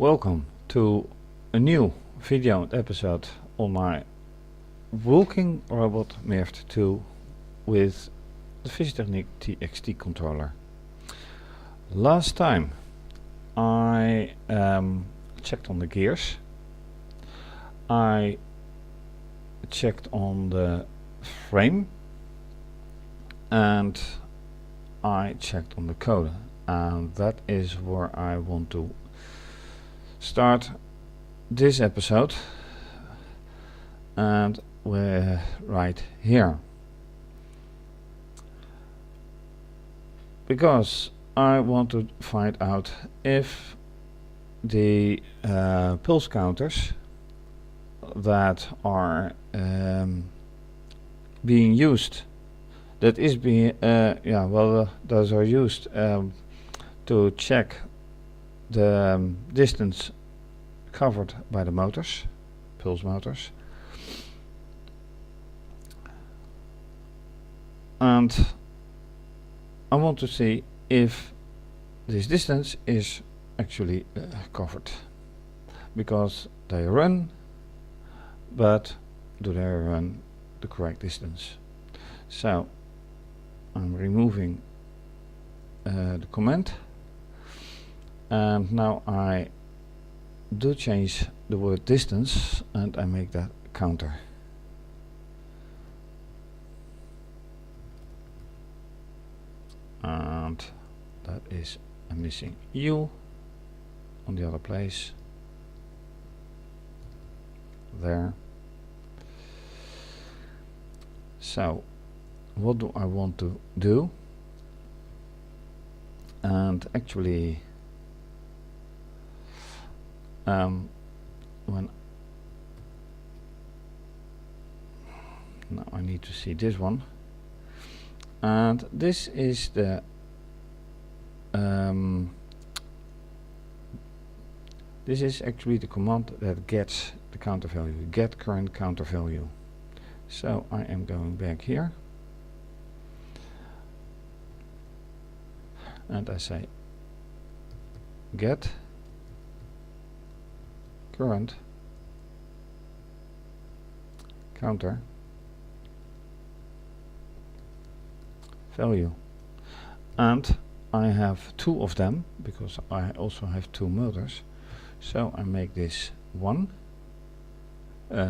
Welcome to a new video episode on my walking robot Mirft2 with the fischertechnik TXT controller. Last time I checked on the gears, I checked on the frame, and I checked on the code, and that is where I want to start this episode, and we're right here because I want to find out if the pulse counters that are being used, those are used to check the distance covered by the motors, pulse motors, and I want to see if this distance is actually covered, because they run, but do they run the correct distance? So I'm removing the comment, and now I do change the word distance and I make that counter. And that is a missing U on the other place. There. So what do I want to do? And actually now I need to see this one, and this is the this is actually the command that gets the counter value, get current counter value. So I am going back here and I say get current counter value, and I have two of them because I also have two motors, so I make this 1,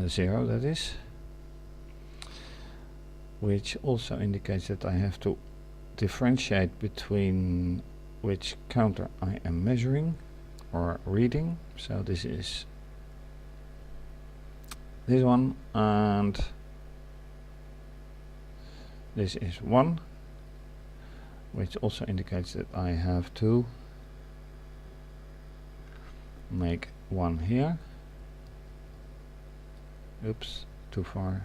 0 that is, which also indicates that I have to differentiate between which counter I am measuring or reading. So this is this one, and this is 1, which also indicates that I have to make 1 here. Oops, too far.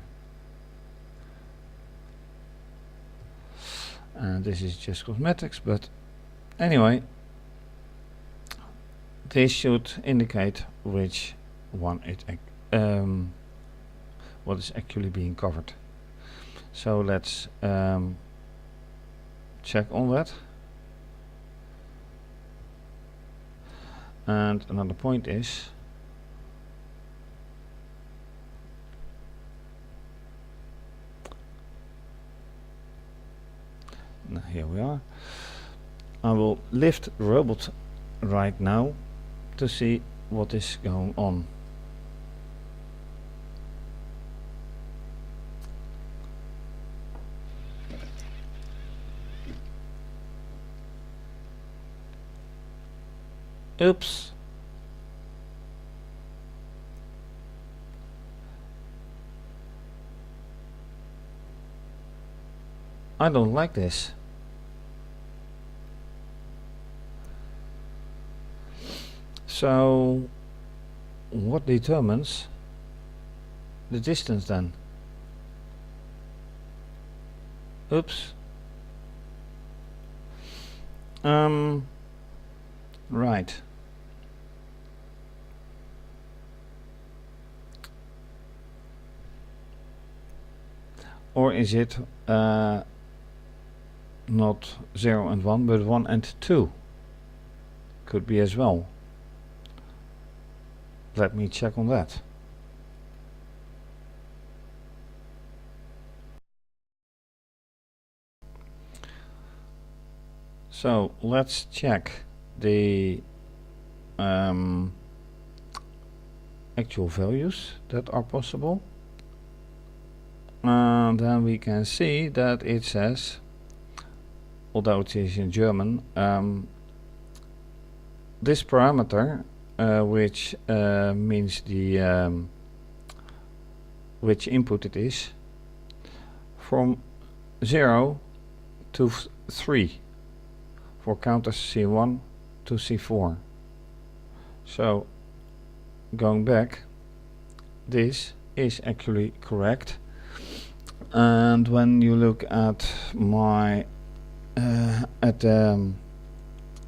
And this is just cosmetics, but anyway, this should indicate which one what is actually being covered. So let's check on that. And another point is now here we are. I will lift the robot right now to see what is going on. Oops. I don't like this. So what determines the distance then? Oops. Right. Or is it not 0 and 1 but 1 and 2? Could be as well. Let me check on that. So let's check the actual values that are possible, and then we can see that it says, although it is in German, this parameter, which means the which input it is, from 0 to 3 for counters C1 to C4. So going back, this is actually correct, and when you look at my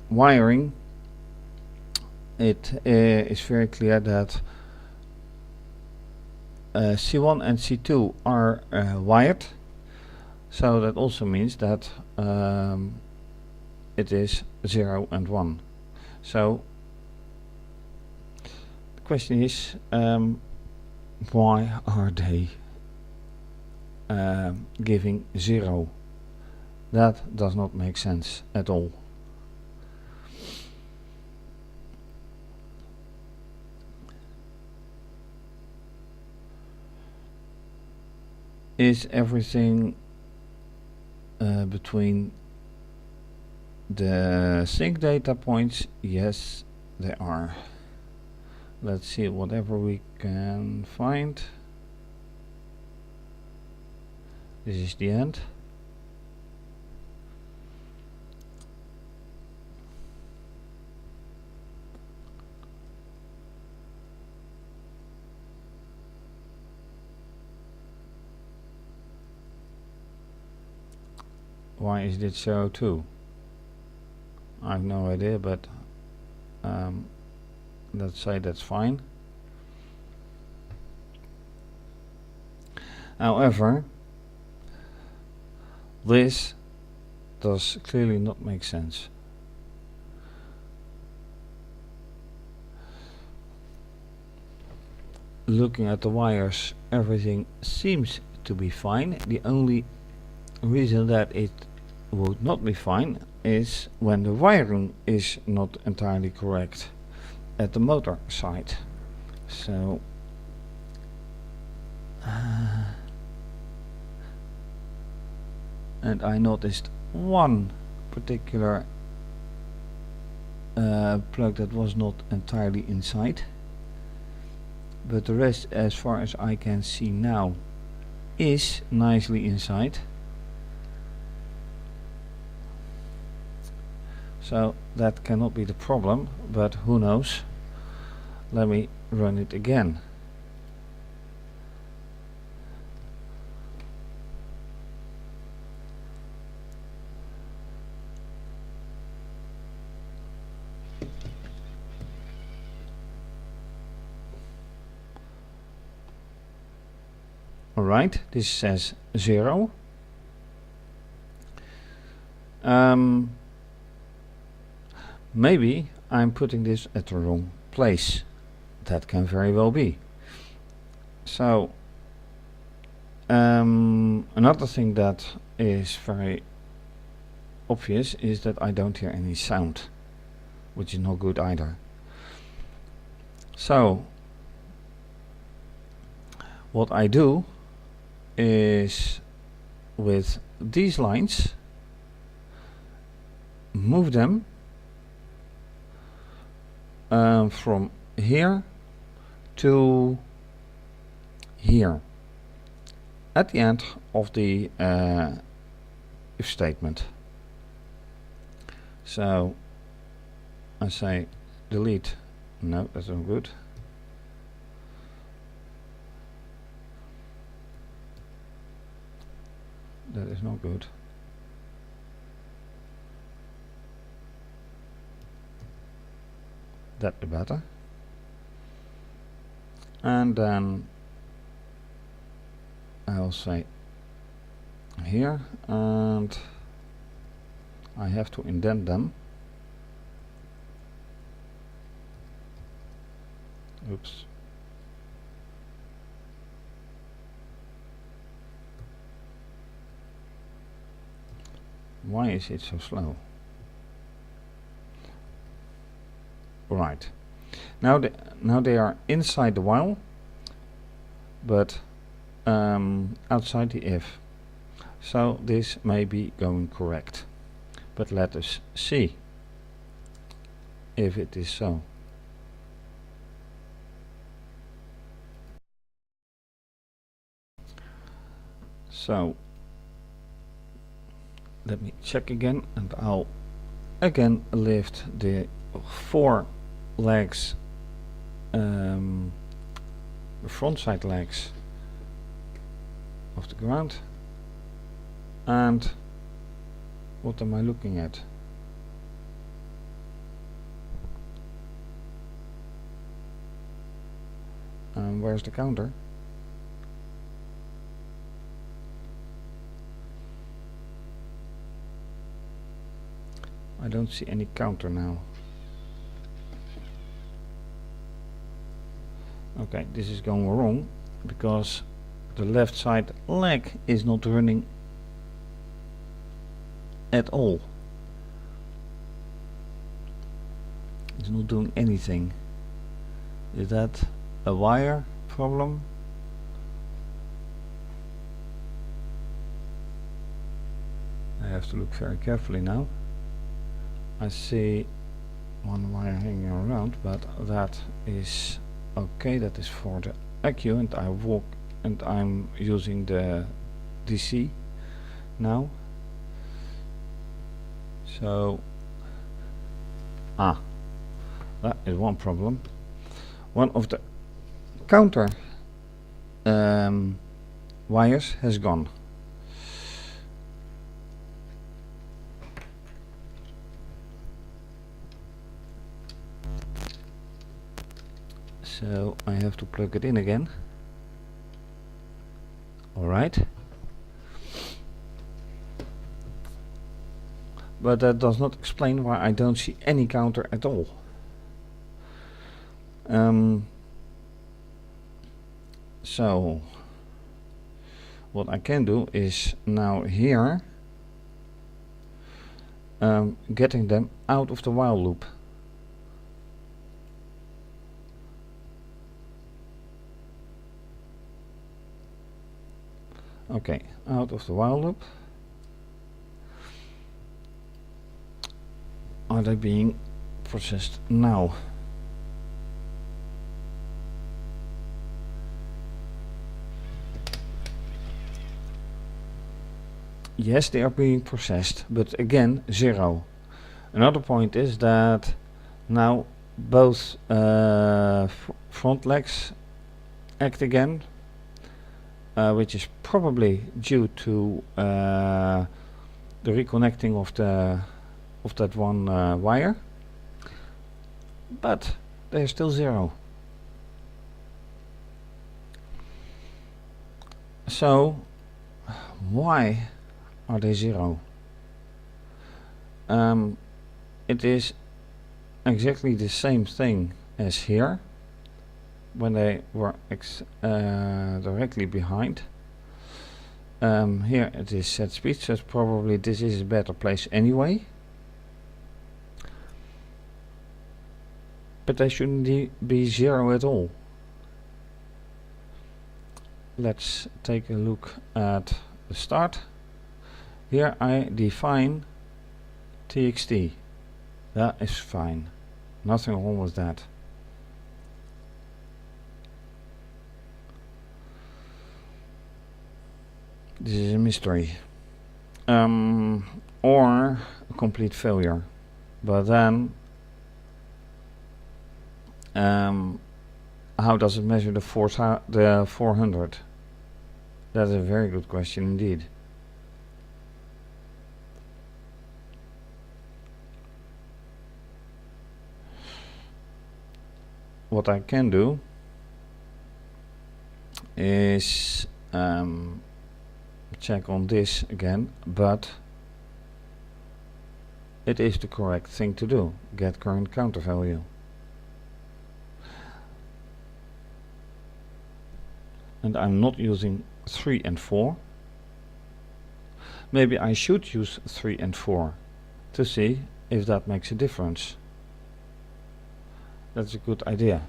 wiring, it is very clear that C1 and C2 are wired, so that also means that it is 0 and 1. So the question is, why are they giving 0? That does not make sense at all. Is everything between the sync data points? Yes, they are. Let's see whatever we can find. This is the end. Why is it so too? I have no idea, but let's say that's fine. However, this does clearly not make sense. Looking at the wires, everything seems to be fine. The only reason that it would not be fine is when the wiring is not entirely correct at the motor side. So and I noticed one particular plug that was not entirely inside, but the rest, as far as I can see now, is nicely inside. So that cannot be the problem, but who knows. Let me run it again. Alright, this says 0. Maybe I'm putting this at the wrong place. That can very well be. So another thing that is very obvious is that I don't hear any sound, which is not good either. So what I do is, with these lines, move them from here to here at the end of the if statement. So I say delete. No, that's not good. That is not good. That the better. And then I'll say here, and I have to indent them. Oops. Why is it so slow? Right. Now they are inside the while, but outside the if. So this may be going correct. But let us see if it is so. So let me check again, and I'll again lift the 4 legs, the front side legs of the ground. And what am I looking at? Where's the counter? I don't see any counter now. Okay, this is going wrong because the left side leg is not running at all. It's not doing anything. Is that a wire problem? I have to look very carefully now. I see one wire hanging around, but that is okay. That is for the ECU, and I'm using the DC now. So that is one problem. One of the counter wires has gone. So I have to plug it in again. Alright. But that does not explain why I don't see any counter at all. So what I can do is now here getting them out of the while loop. Okay, out of the while loop. Are they being processed now? Yes, they are being processed, but again 0. Another point is that now both front legs act again, which is probably due to the reconnecting of that one wire, but they are still 0. So why are they 0? It is exactly the same thing as here when they were directly behind. Here it is set speed, so probably this is a better place anyway. But they shouldn't be 0 at all. Let's take a look at the start. Here I define TXT. That is fine. Nothing wrong with that. This is a mystery. Or a complete failure. But then how does it measure the 400? That's a very good question indeed. What I can do is check on this again, but it is the correct thing to do. Get current counter value. and I'm not using 3 and 4. Maybe I should use 3 and 4 to see if that makes a difference. That's a good idea.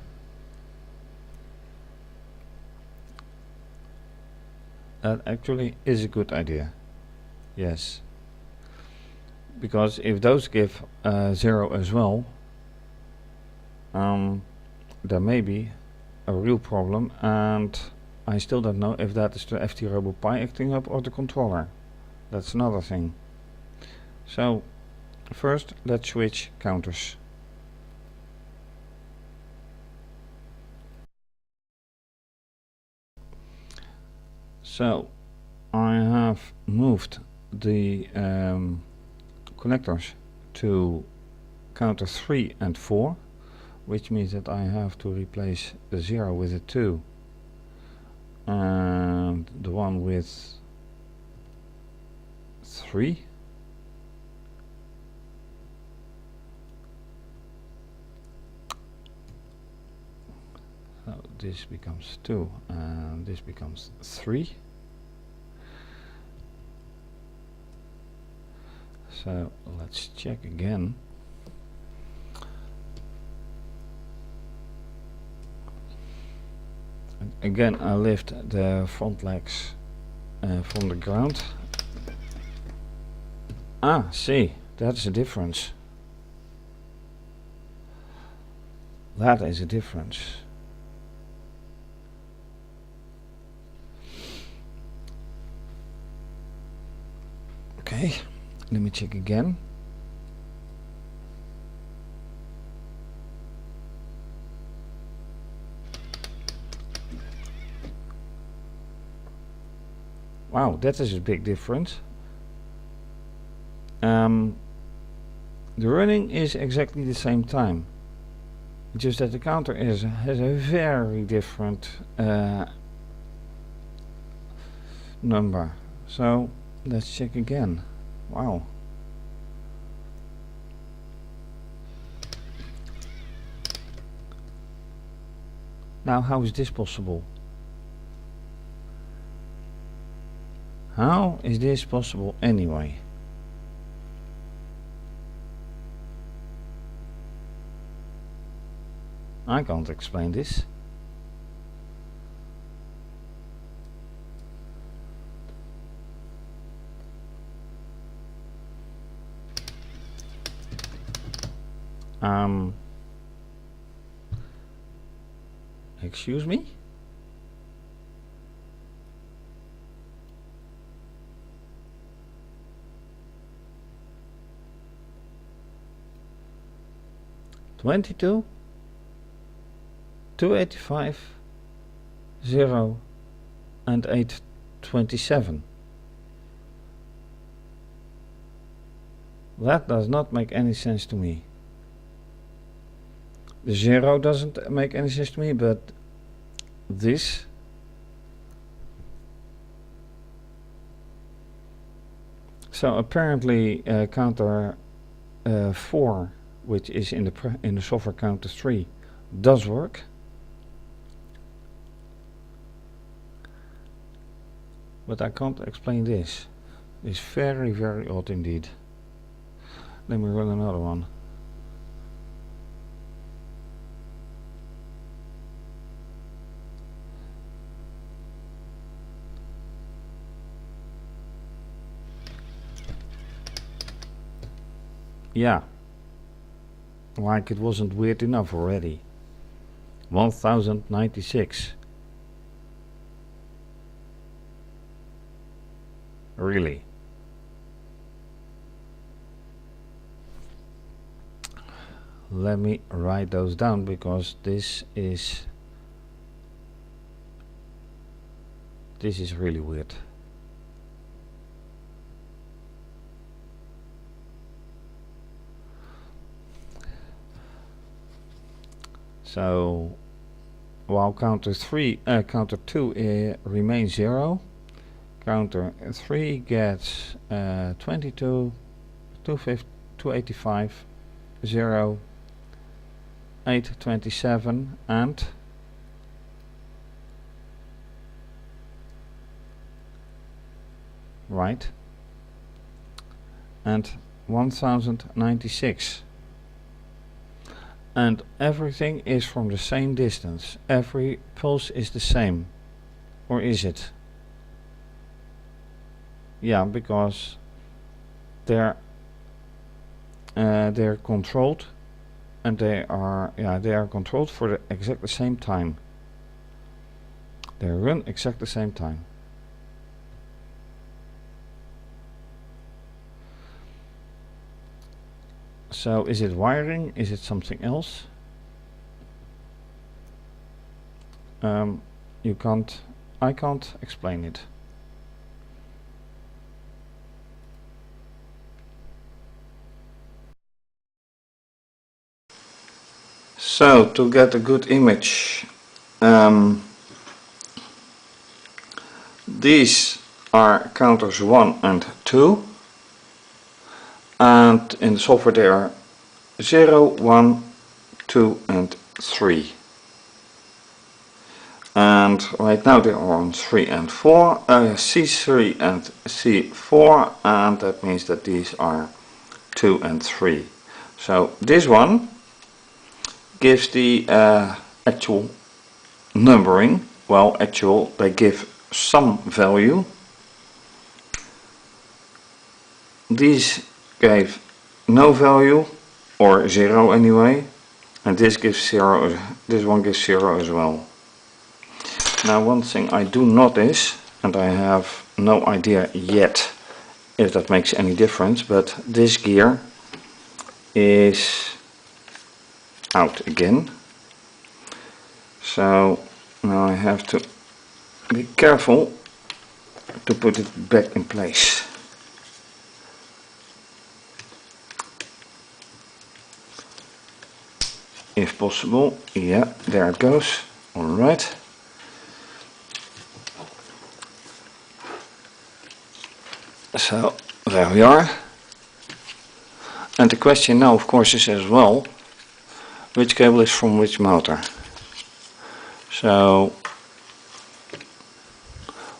That actually is a good idea. Yes. Because if those give 0 as well, there may be a real problem, and I still don't know if that is the FT-RoboPie acting up or the controller. That's another thing. So first let's switch counters. So I have moved the connectors to counter 3 and 4, which means that I have to replace the 0 with a 2 and the one with 3. So this becomes 2 and this becomes 3. So let's check again. And again I lift the front legs from the ground. Ah, see, that's a difference. That is a difference. Okay, let me check again. Wow, that is a big difference. The running is exactly the same time, just that the counter has a very different number. So let's check again. Wow. Now how is this possible? How is this possible anyway? I can't explain this. Excuse me? $22, $285, 0 and 827. That does not make any sense to me. The 0 doesn't make any sense to me, but this so apparently counter 4, which is in the software counter 3, does work. But I can't explain this. It's very, very odd indeed. Let me run another one. Yeah, like it wasn't weird enough already. 1096. Really? Let me write those down, because this is really weird. So while counter 2 remains 0, counter 3 gets 22, 285, 0, 827 and right, and 1096. And everything is from the same distance. Every pulse is the same. Or is it? Yeah, because they're controlled, and they are controlled for the exact same time. They run exact the same time. So is it wiring? Is it something else? I can't explain it. So to get a good image, these are counters 1 and 2, and in the software they are 0, 1, 2 and 3. And right now they are on 3 and 4, C3 and C4, and that means that these are 2 and 3. So this one gives the actual numbering. Well, actual, they give some value. These gave no value, or 0 anyway, and this gives 0. This one gives 0 as well. Now, one thing I do notice, and I have no idea yet if that makes any difference, but this gear is out again. So now I have to be careful to put it back in place. If possible. Yeah, there it goes. Alright. So there we are. And the question now of course is as well, which cable is from which motor. So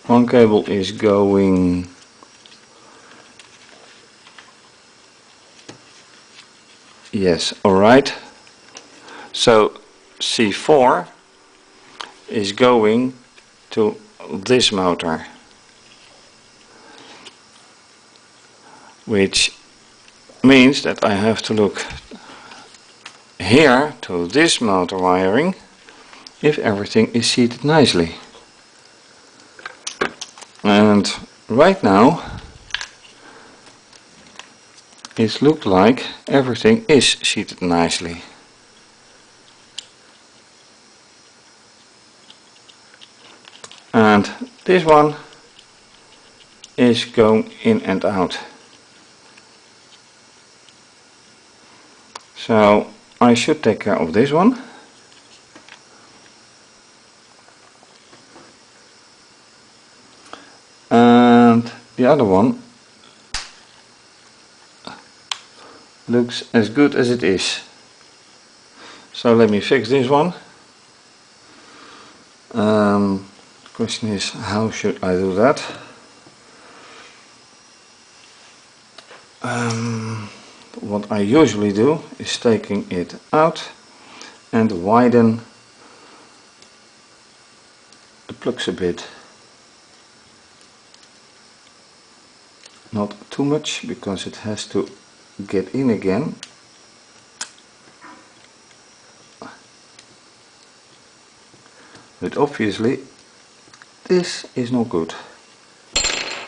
one cable is going yes, alright. So C4 is going to this motor, which means that I have to look here to this motor wiring if everything is seated nicely. And right now it looks like everything is seated nicely. And this one is going in and out. So I should take care of this one. And the other one looks as good as it is. So let me fix this one. The question is, how should I do that? What I usually do is taking it out and widen the plugs a bit. Not too much, because it has to get in again. But obviously this is not good.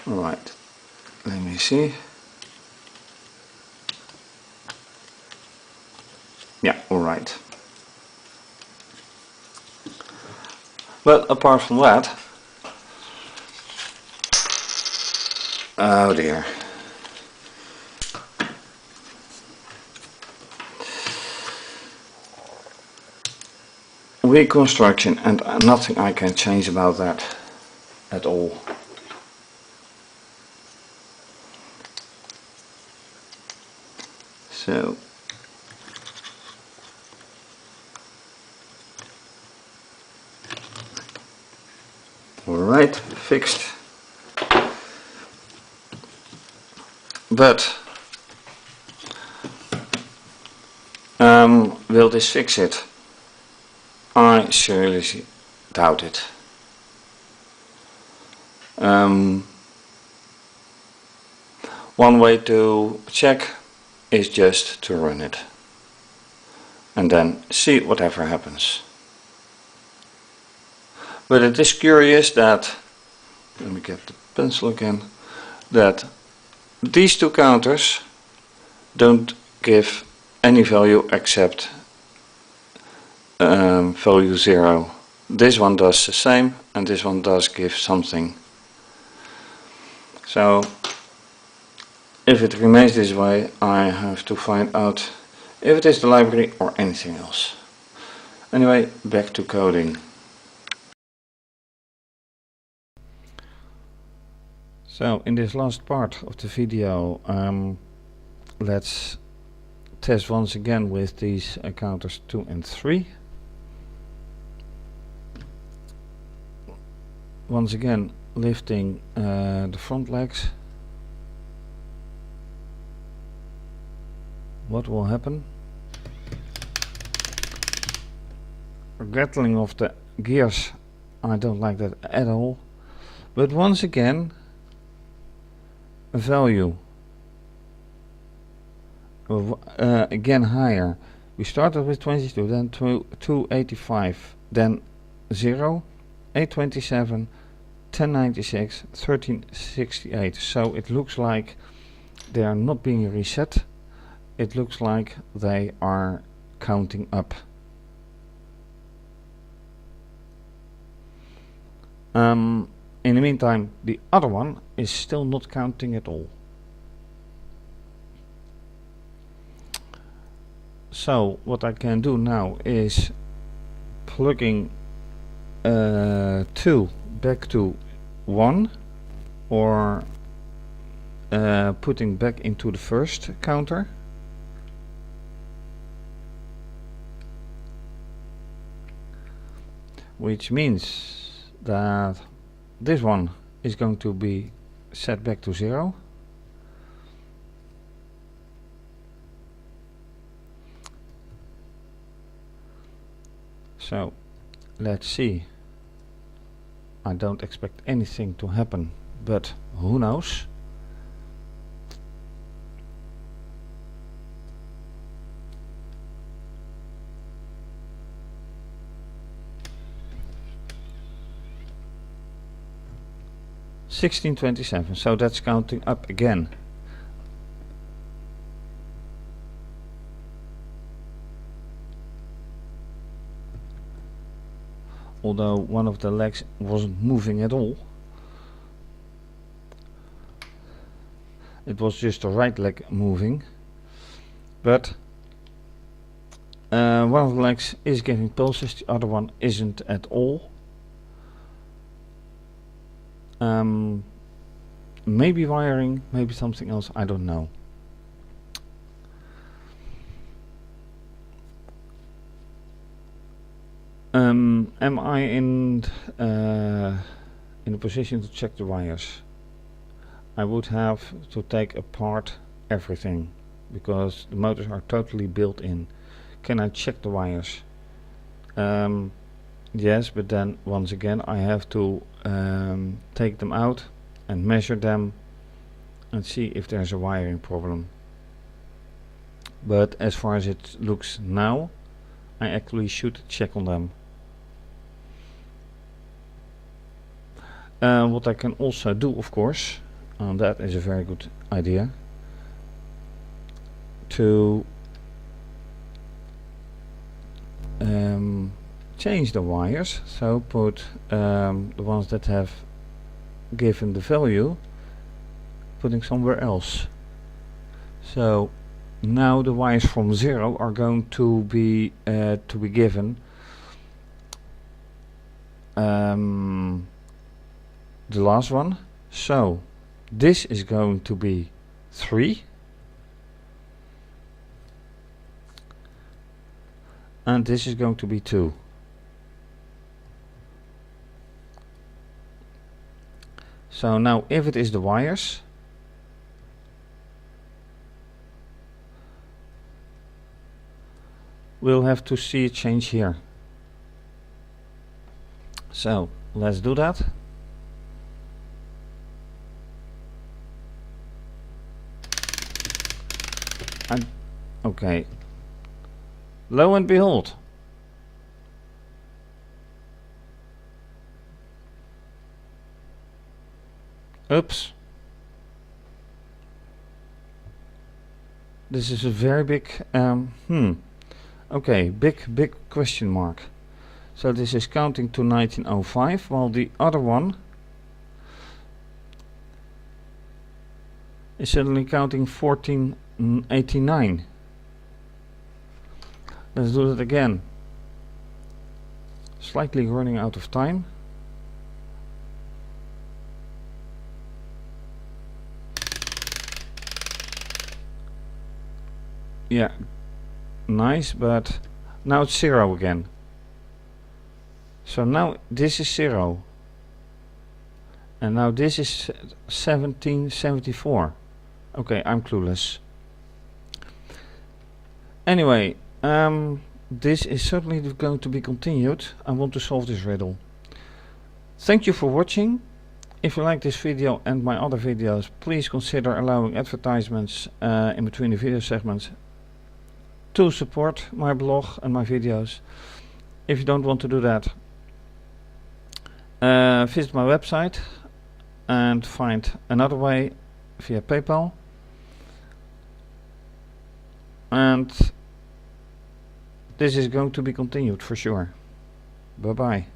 Alright, let me see. Yeah, alright. But apart from that, oh dear. Reconstruction, and nothing I can change about that at all. So alright, fixed. But will this fix it? I seriously doubt it. One way to check is just to run it and then see whatever happens. But it is curious that, let me get the pencil again, that these two counters don't give any value except value 0. This one does the same and this one does give something. So if it remains this way, I have to find out if it is the library or anything else. Anyway, back to coding. So in this last part of the video, let's test once again with these counters 2 and 3. Once again lifting the front legs. What will happen? Rattling of the gears, I don't like that at all. But once again, a value again higher. We started with 22, then 285, then 0, 827, 1096, 1368. So it looks like they are not being reset. It looks like they are counting up. In the meantime, the other one is still not counting at all. So what I can do now is plugging 2 back to 1, or putting back into the first counter. Which means that this one is going to be set back to 0. So let's see. I don't expect anything to happen, but who knows? $16.27, so that's counting up again. Although one of the legs wasn't moving at all. It was just the right leg moving. But one of the legs is giving pulses, the other one isn't at all. Maybe wiring, maybe something else, I don't know. Am I in a position to check the wires? I would have to take apart everything because the motors are totally built in. Can I check the wires? Yes, but then once again I have to take them out and measure them and see if there's a wiring problem. But as far as it looks now, I actually should check on them. What I can also do, of course, that is a very good idea, to change the wires. So put the ones that have given the value, putting somewhere else. So now the wires from 0 are going to be given the last one. So this is going to be 3, and this is going to be 2. So now if it is the wires, we'll have to see a change here. So let's do that. And okay, lo and behold, oops, this is a very big okay, big question mark. So this is counting to 1905, while the other one is suddenly counting 1489. Let's do that again. Slightly running out of time. Yeah, nice, but now it's 0 again. So now this is 0. And now this is 1774. Okay, I'm clueless. Anyway, this is certainly going to be continued. I want to solve this riddle. Thank you for watching. If you like this video and my other videos, please consider allowing advertisements in between the video segments to support my blog and my videos. If you don't want to do that, visit my website and find another way via PayPal. And this is going to be continued for sure. Bye bye.